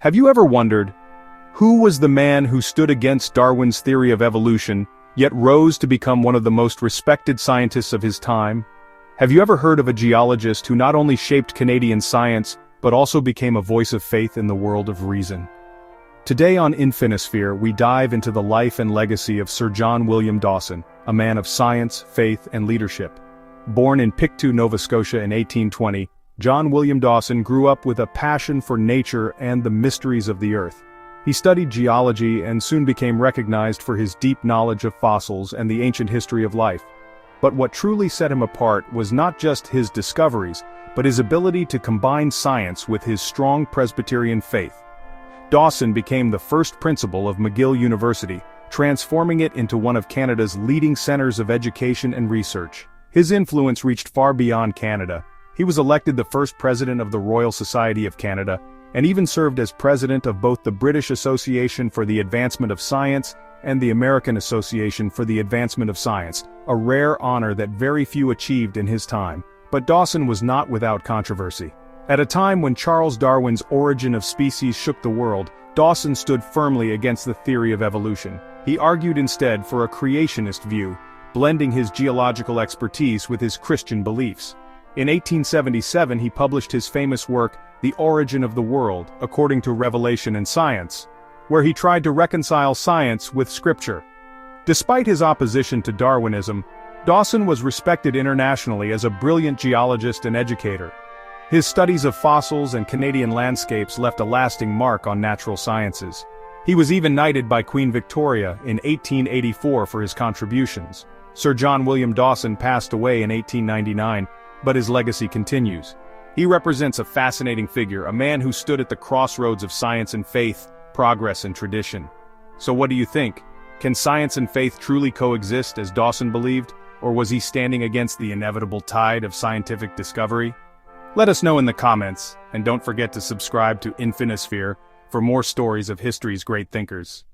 Have you ever wondered, who was the man who stood against Darwin's theory of evolution, yet rose to become one of the most respected scientists of his time? Have you ever heard of a geologist who not only shaped Canadian science, but also became a voice of faith in the world of reason? Today on Infinosphere, we dive into the life and legacy of Sir John William Dawson, a man of science, faith, and leadership. Born in Pictou, Nova Scotia in 1820, John William Dawson grew up with a passion for nature and the mysteries of the earth. He studied geology and soon became recognized for his deep knowledge of fossils and the ancient history of life. But what truly set him apart was not just his discoveries, but his ability to combine science with his strong Presbyterian faith. Dawson became the first principal of McGill University, transforming it into one of Canada's leading centers of education and research. His influence reached far beyond Canada. He was elected the first president of the Royal Society of Canada, and even served as president of both the British Association for the Advancement of Science and the American Association for the Advancement of Science, a rare honor that very few achieved in his time. But Dawson was not without controversy. At a time when Charles Darwin's Origin of Species shook the world, Dawson stood firmly against the theory of evolution. He argued instead for a creationist view, blending his geological expertise with his Christian beliefs. In 1877 he published his famous work, The Origin of the World, According to Revelation and Science, where he tried to reconcile science with scripture. Despite his opposition to Darwinism, Dawson was respected internationally as a brilliant geologist and educator. His studies of fossils and Canadian landscapes left a lasting mark on natural sciences. He was even knighted by Queen Victoria in 1884 for his contributions. Sir John William Dawson passed away in 1899, but his legacy continues. He represents a fascinating figure, a man who stood at the crossroads of science and faith, progress and tradition. So what do you think? Can science and faith truly coexist as Dawson believed, or was he standing against the inevitable tide of scientific discovery? Let us know in the comments, and don't forget to subscribe to Infinosphere for more stories of history's great thinkers.